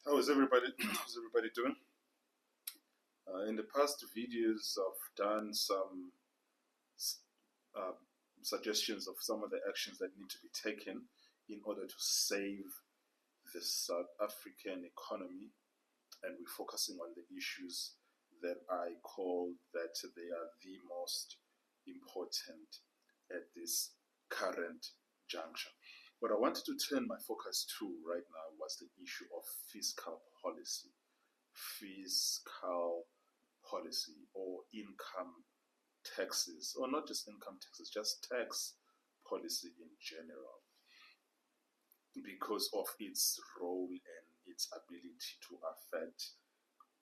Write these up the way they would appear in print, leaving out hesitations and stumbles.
How is everybody? How's everybody doing? In the past videos, I've done some uh, suggestions of some of the actions that need to be taken in order to save the South African economy, and we're focusing on the issues that I call that they are the most important at this current juncture. What I wanted to turn my focus to right now was the issue of fiscal policy. Fiscal policy or income taxes, or not just income taxes, just tax policy in general, because of its role and its ability to affect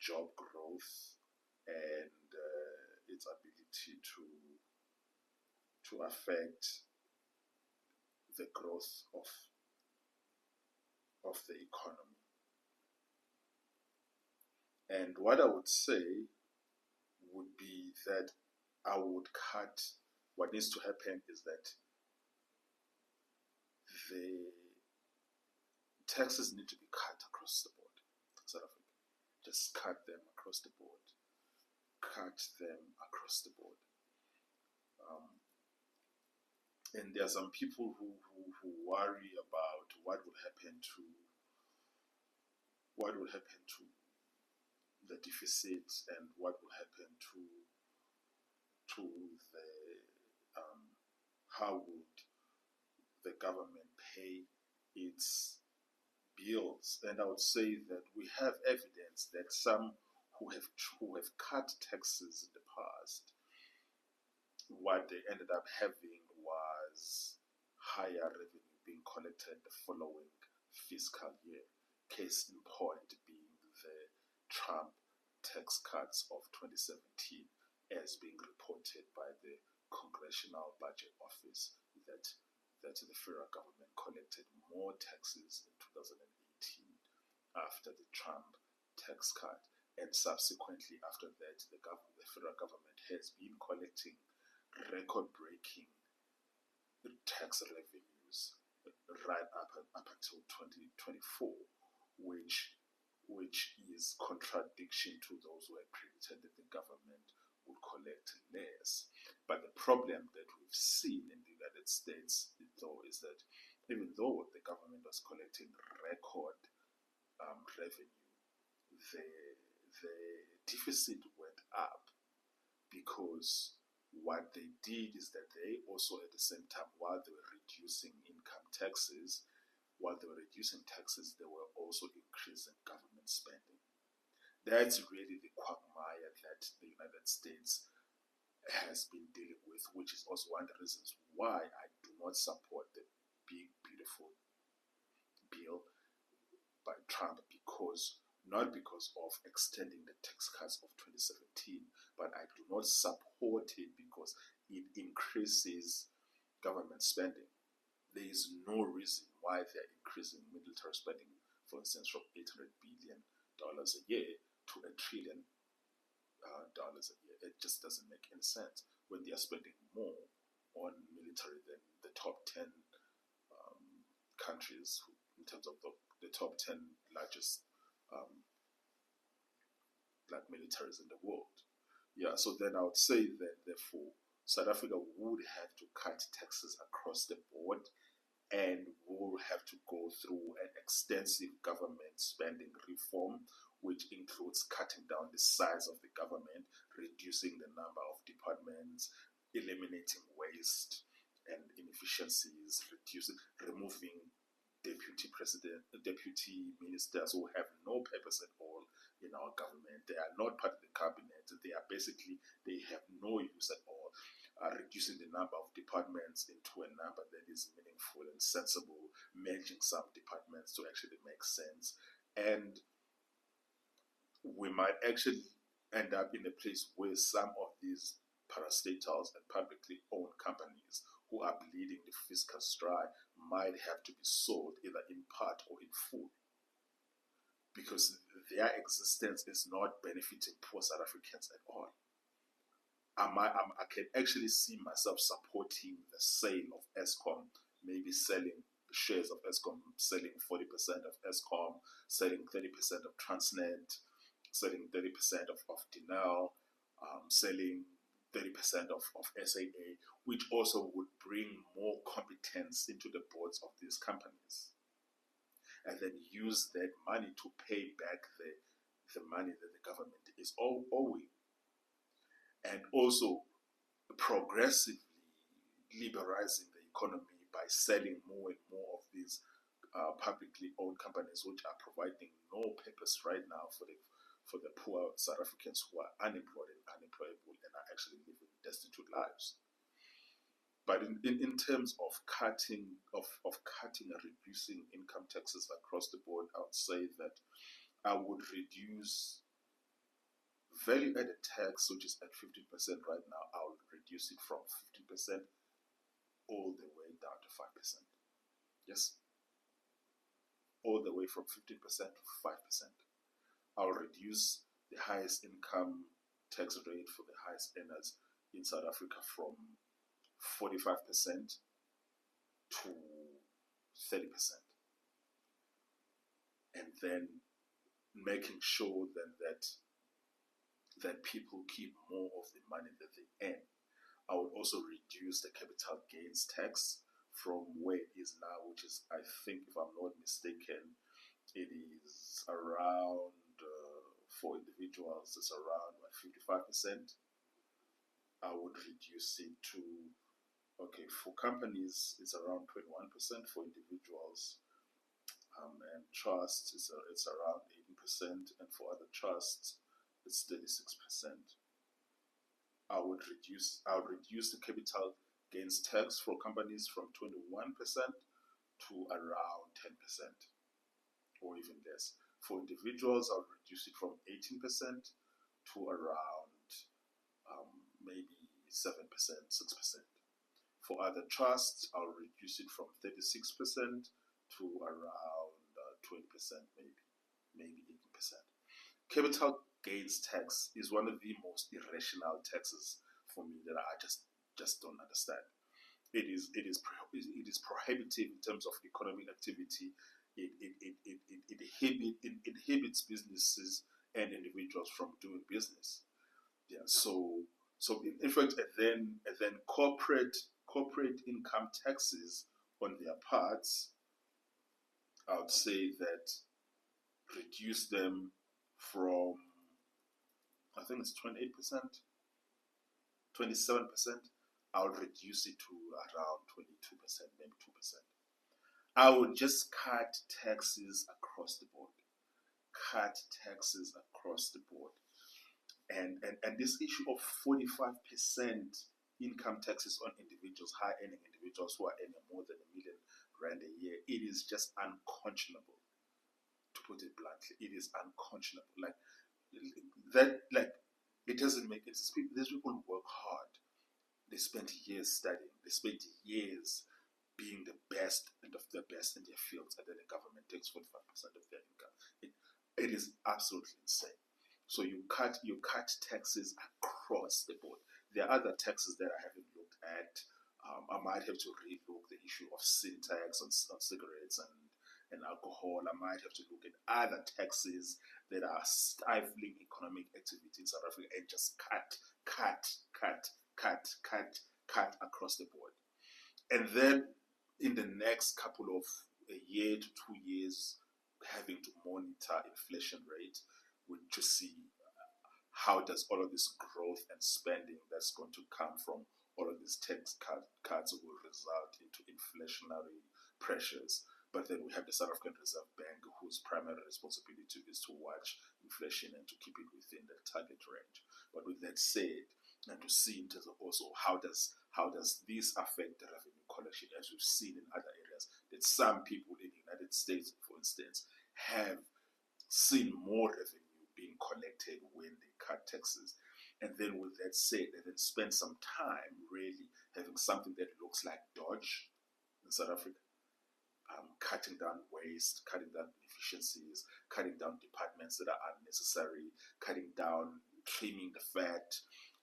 job growth and its ability to affect the growth of the economy. And what I would say would be that I would cut, what needs to happen is that the taxes need to be cut across the board. South Africa, just cut them across the board. Cut them across the board. And there are some people who worry about what will happen to the deficit and what will happen to the how would the government pay its bills. And I would say that we have evidence that some who have cut taxes in the past, what they ended up having was higher revenue being collected the following fiscal year. Case in point being the Trump tax cuts of 2017, as being reported by the Congressional Budget Office, that the federal government collected more taxes in 2018 after the Trump tax cut, and subsequently after that, the federal government has been collecting record-breaking tax revenues right up until 2024, which is contradiction to those who had predicted that the government would collect less. But the problem that we've seen in the United States, though, is that even though the government was collecting record revenue, the deficit went up, because what they did is that they also, at the same time, while they were reducing income taxes, they were also increasing government spending. That's really the quagmire that the United States has been dealing with, which is also one of the reasons why I do not support the big, beautiful bill by Trump, not because of extending the tax cuts of 2017, but I do not support it because it increases government spending. There is no reason why they're increasing military spending, for instance, from $800 billion a year to $1 trillion a year. It just doesn't make any sense when they are spending more on military than the top 10 countries in terms of the top 10 largest militaries in the world. Yeah, so then I would say that therefore South Africa would have to cut taxes across the board, and will have to go through an extensive government spending reform, which includes cutting down the size of the government, reducing the number of departments, eliminating waste and inefficiencies, removing deputy ministers who have no purpose at all in our government. They are not part of the cabinet. They have no use at all. Reducing the number of departments into a number that is meaningful and sensible, merging some departments to actually make sense. And we might actually end up in a place where some of these parastatals and publicly owned companies who are bleeding the fiscal dry might have to be sold either in part or in full, because their existence is not benefiting poor South Africans at all. I can actually see myself supporting the sale of Eskom, maybe selling shares of Eskom, selling 40% of Eskom, selling 30% of Transnet, selling 30% of Denel, selling 30% of SAA, which also would bring more competence into the boards of these companies, and then use that money to pay back the money that the government is owing, and also progressively liberalizing the economy by selling more and more of these publicly owned companies, which are providing no purpose right now for the poor South Africans who are unemployed and unemployable and are actually living destitute lives. But in terms of cutting and reducing income taxes across the board, I would say that I would reduce value-added tax, which is at 15% right now. I would reduce it from 15% all the way down to 5%. Yes, all the way from 15% to 5%. I'll reduce the highest income tax rate for the highest earners in South Africa from 45% to 30%. And then making sure then that people keep more of the money that they earn. I would also reduce the capital gains tax from where it is now, which is, I think, if I'm not mistaken, it is around, for individuals, it's around 55%. I would reduce it to, okay, for companies, it's around 21%, for individuals and trusts, it's around 18%, and for other trusts, it's 36%. I'll reduce the capital gains tax for companies from 21% to around 10%, or even less. For individuals, I'll reduce it from 18% to around maybe 7%, 6%. For other trusts, I'll reduce it from 36% to around 20%, maybe 18%. Capital gains tax is one of the most irrational taxes for me that I just don't understand. It is prohibitive in terms of economic activity. It inhibits businesses and individuals from doing business. Yeah. So in fact, and then corporate income taxes on their parts, I would say that reduce them from, I think it's 28%, 27%. I'll reduce it to around 22%, maybe 2%. I would just cut taxes across the board. Cut taxes across the board. And this issue of 45% income taxes on individuals, high earning individuals who are earning more than R1 million a year, it is just unconscionable, to put it bluntly. It is unconscionable. Like that, like it doesn't make it. These people work hard. They spent years studying. They spent years being the best and of the best in their fields, and then the government takes 45% of their income. It is absolutely insane. So you cut taxes across the board. There are other taxes that I haven't looked at. I might have to relook the issue of sin tax on cigarettes and alcohol. I might have to look at other taxes that are stifling economic activity in South Africa and just cut across the board. And then in the next couple of a year to 2 years, having to monitor inflation rate, to see how does all of this growth and spending that's going to come from all of these tax cuts will result into inflationary pressures. But then we have the South African Reserve Bank, whose primary responsibility is to watch inflation and to keep it within the target range. But with that said, and to see in terms of also how does this affect the revenue collection, as we've seen in other areas, that some people in the United States, for instance, have seen more revenue being collected when they cut taxes. And then with that said, they then spend some time really having something that looks like Dodge in South Africa, cutting down waste, cutting down inefficiencies, cutting down departments that are unnecessary, trimming the fat,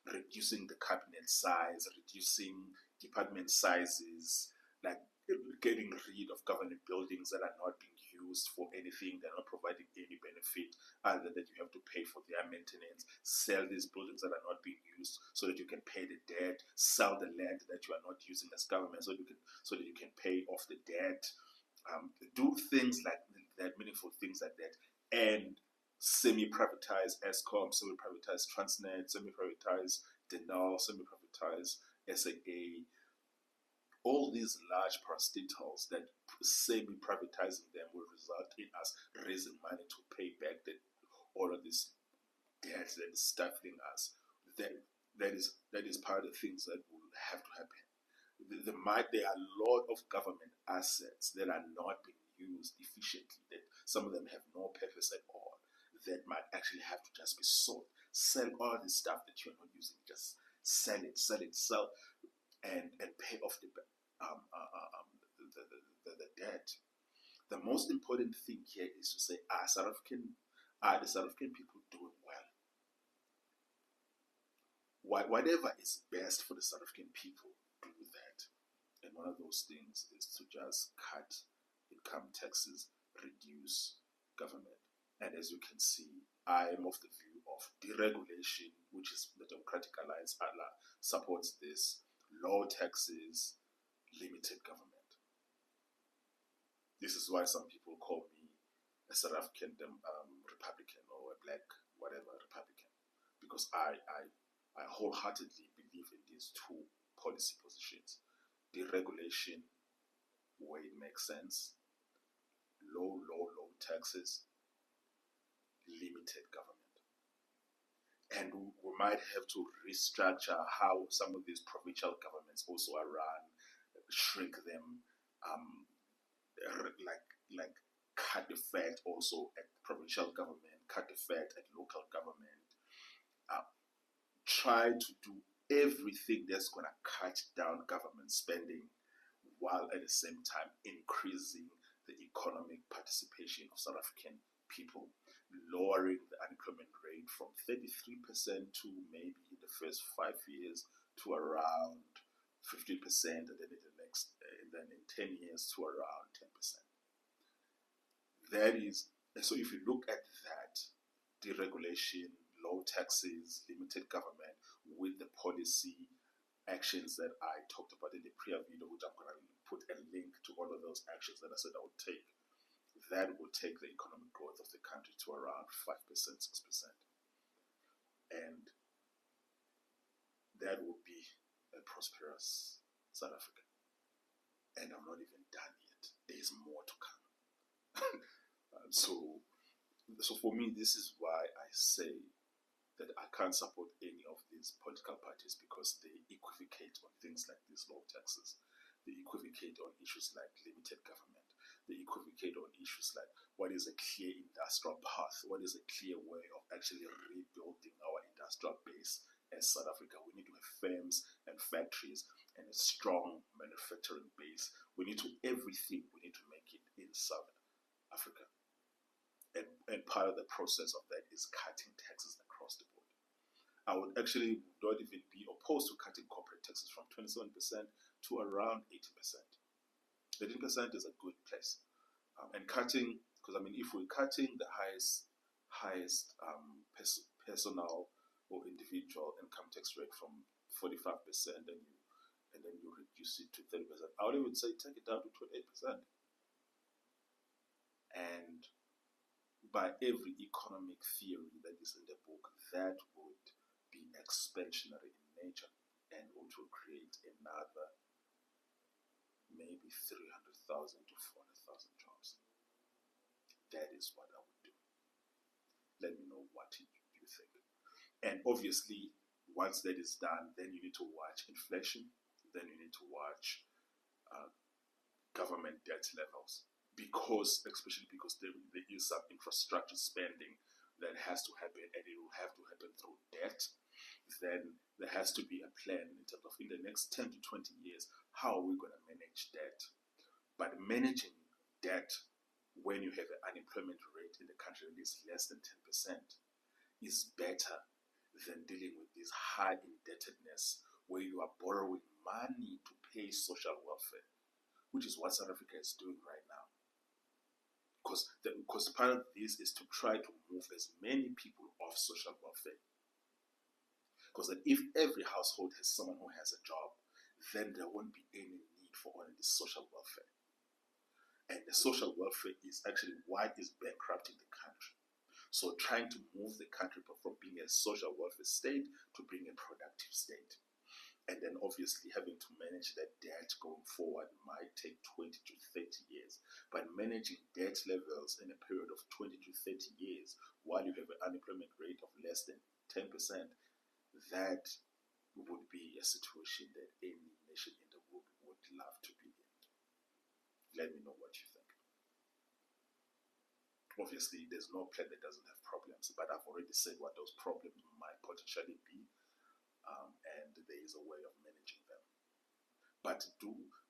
reducing the cabinet size, reducing department sizes, like getting rid of government buildings that are not being used for anything, they're not providing any benefit other than that you have to pay for their maintenance. Sell these buildings that are not being used so that you can pay the debt. Sell the land that you are not using as government so that you can pay off the debt. Do things like that, meaningful things like that, and semi-privatize Eskom, semi-privatize Transnet, semi-privatize Denel, semi-privatize SAA. All these large parastatals that semi-privatizing them will result in us raising money to pay back all of this debt that is stifling us. That is part of the things that will have to happen. There are a lot of government assets that are not being used efficiently, that some of them have no purpose at all, that might actually have to just be sold. Sell all the stuff that you're not using, just sell it, and pay off the debt. The most important thing here is to say, are the South African people doing well? Whatever is best for the South African people, do that. And one of those things is to just cut income taxes, reduce government. And as you can see, I am of the view of deregulation, which is the Democratic Alliance supports this. Low taxes, limited government. This is why some people call me a South African Republican or a black whatever Republican, because I wholeheartedly believe in these two policy positions: deregulation, where it makes sense, low taxes, limited government. And we might have to restructure how some of these provincial governments also are run, shrink them, like cut the fat also at provincial government, cut the fat at local government, try to do everything that's going to cut down government spending while at the same time increasing the economic participation of South African people, lowering the unemployment rate from 33% to maybe in the first 5 years to around 50%, and then in 10 years to around 10%. That is, so if you look at that, deregulation, low taxes, limited government, with the policy actions that I talked about in the prior video, which I'm going to put a link to all of those actions that I said I would take, that will take the economic growth of the country to around 5%, 6%. And that will be a prosperous South Africa. And I'm not even done yet. There's more to come. So for me, this is why I say that I can't support any of these political parties, because they equivocate on things like these low taxes. They equivocate on issues like limited government. They equivocate on issues like what is a clear industrial path, what is a clear way of actually rebuilding our industrial base as South Africa. We need to have firms and factories and a strong manufacturing base. We need to make it in South Africa. And part of the process of that is cutting taxes across the board. I would actually not even be opposed to cutting corporate taxes from 27% to around 80%. 18% is a good place. And cutting, because if we're cutting the highest personal or individual income tax rate from 45%, and then you reduce it to 30%, I would even say take it down to 28%. And by every economic theory that is in the book, that would be expansionary in nature and would create another maybe 300,000 to 400,000 jobs. That is what I would do. Let me know what you think. And obviously, once that is done, then you need to watch inflation, then you need to watch government debt levels, especially because there is some infrastructure spending that has to happen, and it will have to happen through debt. Then there has to be a plan in terms of, in the next 10 to 20 years, how are we going to manage debt? But managing debt when you have an unemployment rate in the country that is less than 10% is better than dealing with this high indebtedness where you are borrowing money to pay social welfare. which is what South Africa is doing right now. Because part of this is to try to move as many people off social welfare. Because if every household has someone who has a job, then there won't be any need for only the social welfare. And the social welfare is actually what is bankrupting the country. So trying to move the country from being a social welfare state to being a productive state. And then obviously having to manage that debt going forward might take 20 to 30 years. But managing debt levels in a period of 20 to 30 years while you have an unemployment rate of less than 10%, that would be a situation that any nation in the world would love to be in. Let me know what you think. Obviously, there's no plan that doesn't have problems, but I've already said what those problems might potentially be, and there is a way of managing them. But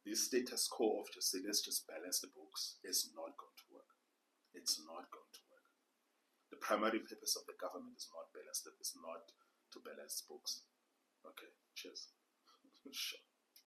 this status quo of just say, let's just balance the books is not going to work. It's not going to work. The primary purpose of the government is not balance, it's not to balance books. Okay, cheers. Sure.